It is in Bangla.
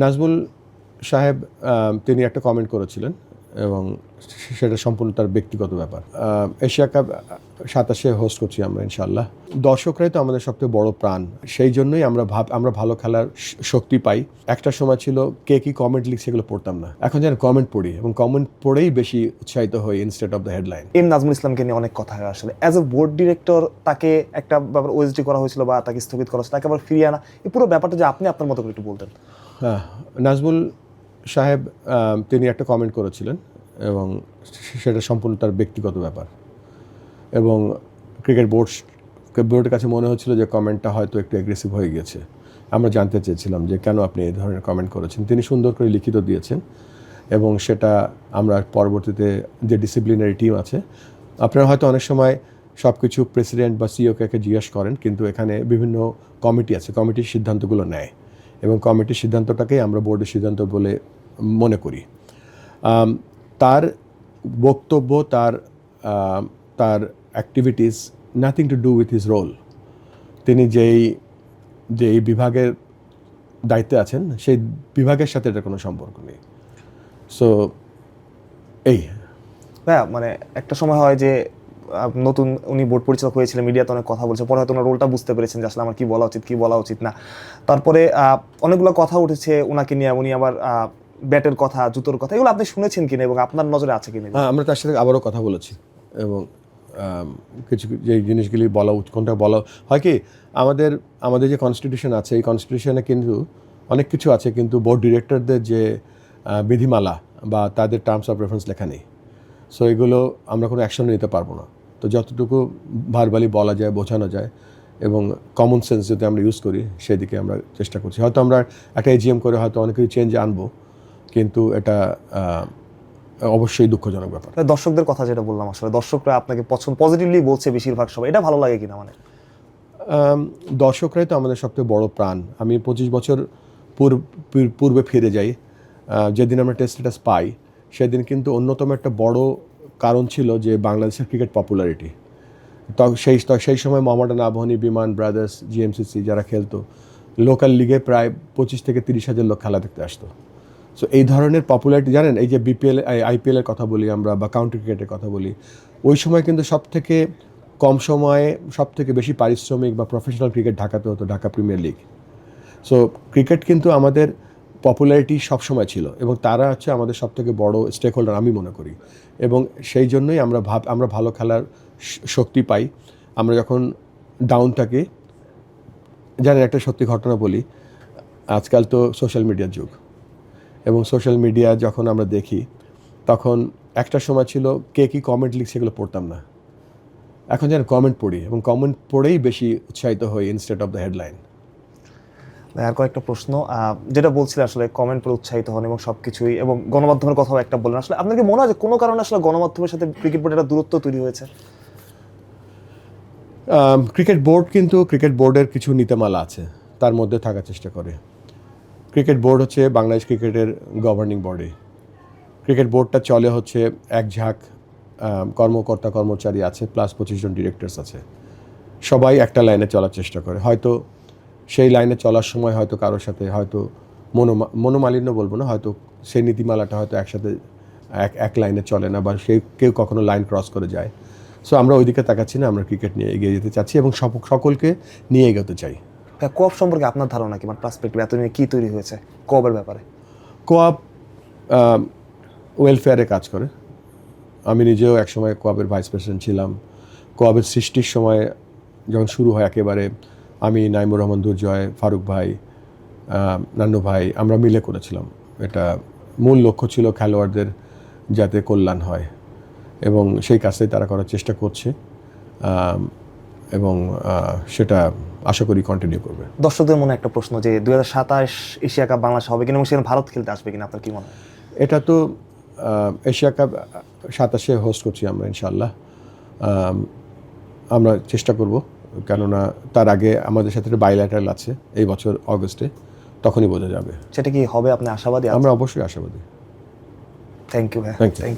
নাজমুল সাহেব তিনি একটা কমেন্ট করেছিলেন এবং সেটা সম্পূর্ণ তার ব্যক্তিগত ব্যাপার। এশিয়া কাপ 27-এ হোস্ট করছি আমরা ইনশাআল্লাহ। দর্শকরাই তো আমাদের সবথেকে বড় প্রাণ, সেই জন্যই আমরা ভালো খেলার শক্তি পাই। একটা সময় ছিল কে কি কমেন্ট লিখছে সেগুলো পড়তাম না, এখন যেন কমেন্ট পড়ি এবং কমেন্ট পড়েই বেশি উৎসাহিত হই instead of the headline. Nazmul ইসলামকে নিয়ে অনেক কথা হয় আসলে অ্যাজ এ বোর্ড ডিরেক্টর তাকে একটা ব্যাপার ওএসডি করা হয়েছিল বা তাকে স্থগিত করা হয়েছিল, তাকে আবার ফিরিয়ে আনা, এই পুরো ব্যাপারটা যে আপনি আপনার মতো করে একটু বলতেন। হ্যাঁ, নাজমুল সাহেব তিনি একটা কমেন্ট করেছিলেন এবং সেটা সম্পূর্ণ তার ব্যক্তিগত ব্যাপার এবং ক্রিকেট বোর্ডের কাছে মনে হচ্ছিল যে কমেন্টটা হয়তো একটু অ্যাগ্রেসিভ হয়ে গেছে। আমরা জানতে চেয়েছিলাম যে কেন আপনি এই ধরনের কমেন্ট করেছেন। তিনি সুন্দর করে লিখিত দিয়েছেন এবং সেটা আমরা পরবর্তীতে যে ডিসিপ্লিনারি টিম আছে, আপনারা হয়তো অনেক সময় সব কিছু প্রেসিডেন্ট বা সিইওকে জিজ্ঞেস করেন, কিন্তু এখানে বিভিন্ন কমিটি আছে, কমিটির সিদ্ধান্তগুলো নেয় এবং কমিটির সিদ্ধান্তটাকেই আমরা বোর্ডের সিদ্ধান্ত বলে মনে করি। তার বক্তব্য, তার activities nothing to do with his role. তিনি যেই বিভাগের দায়িত্বে আছেন সেই বিভাগের সাথে এটা কোনো সম্পর্ক নেই। সো হ্যাঁ, মানে একটা সময় হয় যে নতুন উনি বোর্ড পরিচালক হয়েছিলেন, মিডিয়াতে অনেক কথা বলছে, পরে হয়তো ওনার রোলটা বুঝতে পেরেছেন যে আসলে আমার কী বলা উচিত না। তারপরে অনেকগুলো কথা উঠেছে ওনাকে নিয়ে, উনি আবার ব্যাটের কথা, জুতোর কথা, এগুলো আপনি শুনেছেন কিনা এবং আপনার নজরে আছে কিনা? হ্যাঁ, আমরা তার সাথে আবারও কথা বলেছি এবং কিছু যে জিনিসগুলি কোনটা বলা হয় কি, আমাদের যে কনস্টিটিউশন আছে, এই কনস্টিটিউশনে কিন্তু অনেক কিছু আছে, কিন্তু বোর্ড ডিরেক্টরদের যে বিধিমালা বা তাদের টার্মস অফ রেফারেন্স লেখা নেই। সো এগুলো আমরা কোনো অ্যাকশন নিতে পারবো না। তো যতটুকু ভার্বালি বলা যায়, বোঝানো যায় এবং কমন সেন্স যদি আমরা ইউজ করি, সেদিকে আমরা চেষ্টা করছি। হয়তো আমরা একটা এজিএম করে হয়তো অনেক কিছু চেঞ্জ আনবো, কিন্তু এটা অবশ্যই দুঃখজনক ব্যাপার। দর্শকদের কথা যেটা বললাম, আসলে দর্শকরা আপনাকে পজিটিভলি বলছে বেশিরভাগ সময়, এটা ভালো লাগে কিনা? মানে দর্শকরাই তো আমাদের সবথেকে বড় প্রাণ। আমি 25 বছর পূর্বে ফিরে যাই। যেদিন আমরা টেস্ট স্ট্যাটাস পাই, সেদিন কিন্তু অন্যতম একটা বড় কারণ ছিল যে বাংলাদেশের ক্রিকেট পপুলারিটি। সেই সময় মোহামেডান, আবাহনী, বিমান, ব্রাদার্স, জিএমসিসি যারা খেলতো, লোকাল লিগে প্রায় 25 থেকে 30 হাজার লোক খেলা দেখতে আসতো। সো এই ধরনের পপুলারিটি, জানেন, এই যে আইপিএলের কথা বলি আমরা বা কাউন্টি ক্রিকেটের কথা বলি, ওই সময় কিন্তু সব থেকে কম সময়ে সব থেকে বেশি পারিশ্রমিক বা প্রফেশনাল ক্রিকেট ঢাকাতে হতো, Dhaka premier league. So cricket কিন্তু আমাদের পপুলারিটি সবসময় ছিল এবং তারা হচ্ছে আমাদের সবথেকে বড় স্টেক হোল্ডার আমি মনে করি। এবং সেই জন্যই আমরা ভালো খেলার শক্তি পাই। আমরা যখন ডাউন থাকি, জানেন, একটা সত্যি ঘটনা বলি, আজকাল তো সোশ্যাল মিডিয়ার যুগ এবং সোশ্যাল মিডিয়া যখন আমরা দেখি, তখন একটা সময় ছিল কে কী কমেন্ট লিখছে সেগুলো পড়তাম না, এখন যেন কমেন্ট পড়ি এবং কমেন্ট পড়েই বেশি উৎসাহিত হই ইনস্টেড অফ দ্য হেডলাইন। আর কয়েকটা প্রশ্ন, যেটা বলছিলেন আসলে কমেন্ট পড়ে উৎসাহিত হন এবং সব কিছুই, এবং গণমাধ্যমের কথাও একটা বললেন, আসলে আপনার কি মনে হয় যে কোনো কারণে আসলে গণমাধ্যমের সাথে ক্রিকেট বোর্ডের একটা দূরত্ব তৈরি হয়েছে? ক্রিকেট বোর্ডের কিছু নীতিমালা আছে, তার মধ্যে থাকার চেষ্টা করে। ক্রিকেট বোর্ড হচ্ছে বাংলাদেশ ক্রিকেটের গভর্নিং বডি। ক্রিকেট বোর্ডটা চলে হচ্ছে এক ঝাঁক কর্মকর্তা কর্মচারী আছে, প্লাস 25 জন ডিরেক্টরস আছে। সবাই একটা লাইনে চলার চেষ্টা করে। হয়তো সেই লাইনে চলার সময় হয়তো কারোর সাথে হয়তো মনোমালিন্য বলবো না, হয়তো সেই নীতিমালাটা হয়তো একসাথে এক লাইনে চলে না, বা কেউ কখনো লাইন ক্রস করে যায়। সো আমরা ওইদিকে তাকাচ্ছি না, আমরা ক্রিকেট নিয়ে এগিয়ে যেতে চাচ্ছি এবং সকলকে নিয়ে এগোতে চাই। কোঅপ সম্পর্কে আপনার ধারণা কি, মানে পার্সপেক্টিভ এত নিয়ে কী তৈরি হয়েছে কোঅপের ব্যাপারে? কোঅপ ওয়েলফেয়ারে কাজ করে। আমি নিজেও একসময় কোঅপের ভাইস প্রেসিডেন্ট ছিলাম। কোঅপের সৃষ্টির সময় যখন শুরু হয়, একেবারে আমি, নাইমুর রহমান দুর্জয়, ফারুক ভাই, নান্নু ভাই, আমরা মিলে করেছিলাম। এটা মূল লক্ষ্য ছিল খেলোয়াড়দের যাতে কল্যাণ হয় এবং সেই কাজটাই তারা করার চেষ্টা করছে এবং সেটা আশা করি কন্টিনিউ করবে। দর্শকদের মনে একটা প্রশ্ন যে 2027 এশিয়া কাপ বাংলাদেশ হবে কিনা এবং সেখানে ভারত খেলতে আসবে কিনা, আপনার কি মনে হয়? এটা তো এশিয়া কাপ 27-এ হোস্ট করছি আমরা ইনশাআল্লাহ। আমরা চেষ্টা করব, কেননা তার আগে আমাদের সাথে বাইল্যাটারাল আছে এই বছর অগস্টে, তখনই বোঝা যাবে। সেটা কি হবে, আপনি আশাবাদী? আমরা অবশ্যই আশাবাদী। থ্যাংক ইউ ভাই। Thank you.